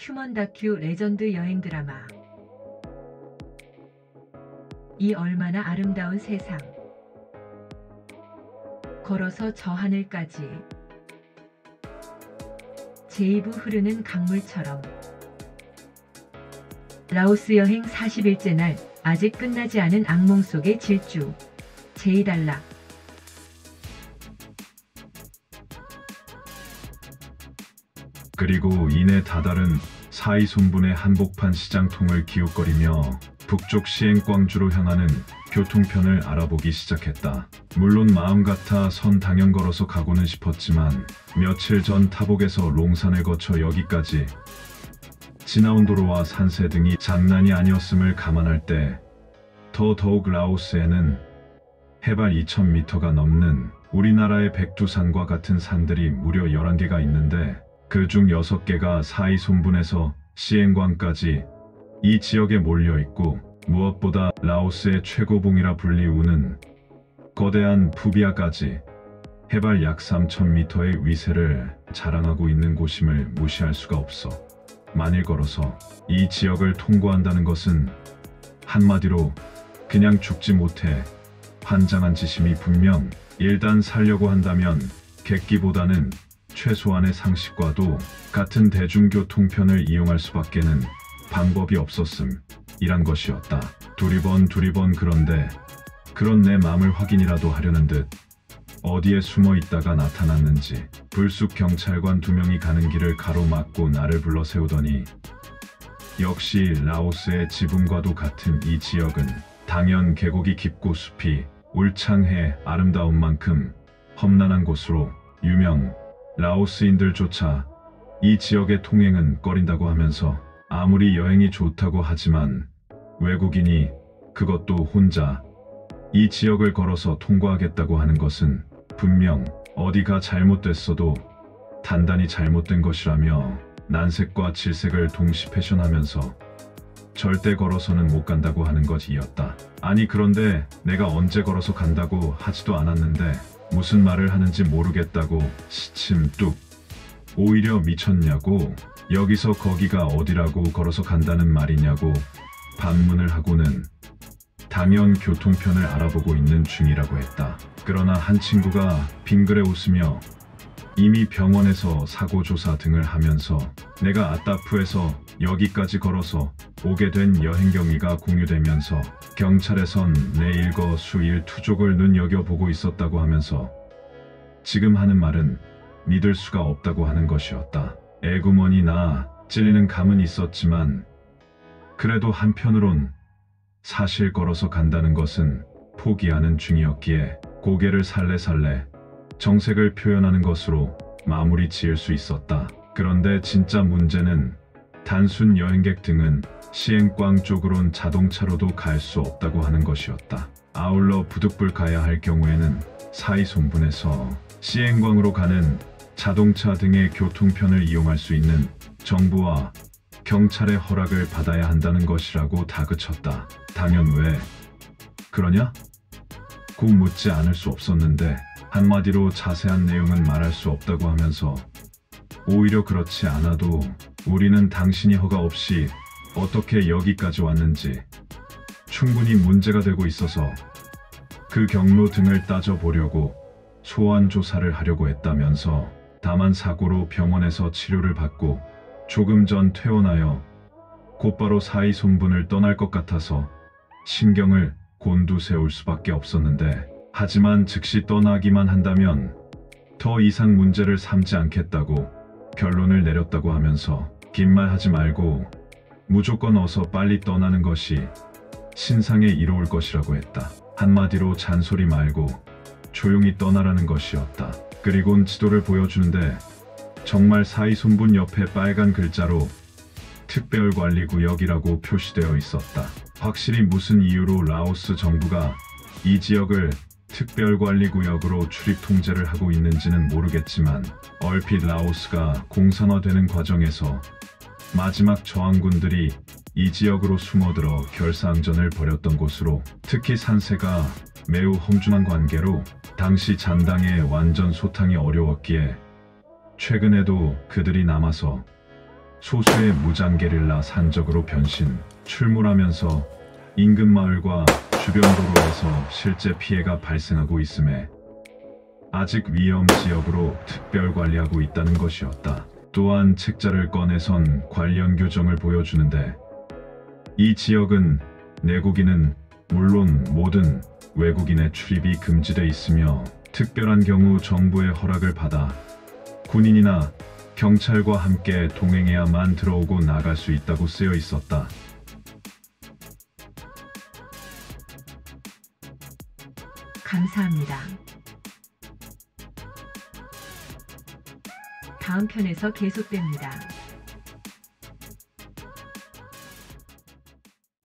휴먼 다큐 레전드 여행 드라마. 이 얼마나 아름다운 세상. 걸어서 저 하늘까지. 제이부 흐르는 강물처럼. 라오스 여행 40일째 날, 아직 끝나지 않은 악몽 속의 질주. 제이달라. 그리고 이내 다다른 사이손분의 한복판 시장통을 기웃거리며 북쪽 시행광주로 향하는 교통편을 알아보기 시작했다. 물론 마음 같아 선 당연 걸어서 가고는 싶었지만 며칠 전 타복에서 롱산을 거쳐 여기까지 지나온 도로와 산세 등이 장난이 아니었음을 감안할 때 더더욱 라오스에는 해발 2000m가 넘는 우리나라의 백두산과 같은 산들이 무려 11개가 있는데 그중 6개가 사이손분에서 시행광까지 이 지역에 몰려있고, 무엇보다 라오스의 최고봉이라 불리우는 거대한 푸비아까지 해발 약 3000m의 위세를 자랑하고 있는 곳임을 무시할 수가 없어. 만일 걸어서 이 지역을 통과한다는 것은 한마디로 그냥 죽지 못해 환장한 짓임이 분명. 일단 살려고 한다면 객기보다는 최소한의 상식과도 같은 대중교통편을 이용할 수밖에는 방법이 없었음 이란 것이었다. 두리번 그런데 그런 내 마음을 확인이라도 하려는 듯 어디에 숨어 있다가 나타났는지 불쑥 경찰관 2명이 가는 길을 가로막고 나를 불러 세우더니 역시 라오스의 지붕과도 같은 이 지역은 당연 계곡이 깊고 숲이 울창해 아름다운 만큼 험난한 곳으로 유명. 라오스인들조차 이 지역의 통행은 꺼린다고 하면서 아무리 여행이 좋다고 하지만 외국인이 그것도 혼자 이 지역을 걸어서 통과하겠다고 하는 것은 분명 어디가 잘못됐어도 단단히 잘못된 것이라며 난색과 질색을 동시 패션하면서 절대 걸어서는 못 간다고 하는 것이었다. 아니 그런데 내가 언제 걸어서 간다고 하지도 않았는데 무슨 말을 하는지 모르겠다고 시침 뚝. 오히려 미쳤냐고, 여기서 거기가 어디라고 걸어서 간다는 말이냐고 반문을 하고는 당연 교통편을 알아보고 있는 중이라고 했다. 그러나 한 친구가 빙그레 웃으며 이미 병원에서 사고조사 등을 하면서 내가 아따프에서 여기까지 걸어서 오게 된 여행 경위가 공유되면서 경찰에선 내 일거수일 투족을 눈여겨보고 있었다고 하면서 지금 하는 말은 믿을 수가 없다고 하는 것이었다. 에구머니 나 찔리는 감은 있었지만 그래도 한편으론 사실 걸어서 간다는 것은 포기하는 중이었기에 고개를 살래살래 정색을 표현하는 것으로 마무리 지을 수 있었다. 그런데 진짜 문제는 단순 여행객 등은 시행광 쪽으론 자동차로도 갈 수 없다고 하는 것이었다. 아울러 부득불 가야 할 경우에는 사이손분에서 시행광으로 가는 자동차 등의 교통편을 이용할 수 있는 정부와 경찰의 허락을 받아야 한다는 것이라고 다그쳤다. 당연 왜 그러냐? 고 묻지 않을 수 없었는데 한마디로 자세한 내용은 말할 수 없다고 하면서 오히려 그렇지 않아도 우리는 당신이 허가 없이 어떻게 여기까지 왔는지 충분히 문제가 되고 있어서 그 경로 등을 따져보려고 소환 조사를 하려고 했다면서 다만 사고로 병원에서 치료를 받고 조금 전 퇴원하여 곧바로 사이손분을 떠날 것 같아서 신경을 곤두세울 수밖에 없었는데 하지만 즉시 떠나기만 한다면 더 이상 문제를 삼지 않겠다고 결론을 내렸다고 하면서 긴 말 하지 말고 무조건 어서 빨리 떠나는 것이 신상에 이로울 것이라고 했다. 한마디로 잔소리 말고 조용히 떠나라는 것이었다. 그리곤 지도를 보여주는데 정말 사이손분 옆에 빨간 글자로 특별관리구역이라고 표시되어 있었다. 확실히 무슨 이유로 라오스 정부가 이 지역을 특별관리구역으로 출입 통제를 하고 있는지는 모르겠지만 얼핏 라오스가 공산화되는 과정에서 마지막 저항군들이 이 지역으로 숨어들어 결사항전을 벌였던 곳으로, 특히 산세가 매우 험준한 관계로 당시 잔당의 완전 소탕이 어려웠기에 최근에도 그들이 남아서 소수의 무장 게릴라 산적으로 변신, 출몰하면서 인근 마을과 주변 도로에서 실제 피해가 발생하고 있음에 아직 위험 지역으로 특별 관리하고 있다는 것이었다. 또한 책자를 꺼내선 관련 규정을 보여주는데 이 지역은 내국인은 물론 모든 외국인의 출입이 금지돼 있으며 특별한 경우 정부의 허락을 받아 군인이나 경찰과 함께 동행해야만 들어오고 나갈 수 있다고 쓰여 있었다. 감사합니다. 다음 편에서 계속됩니다.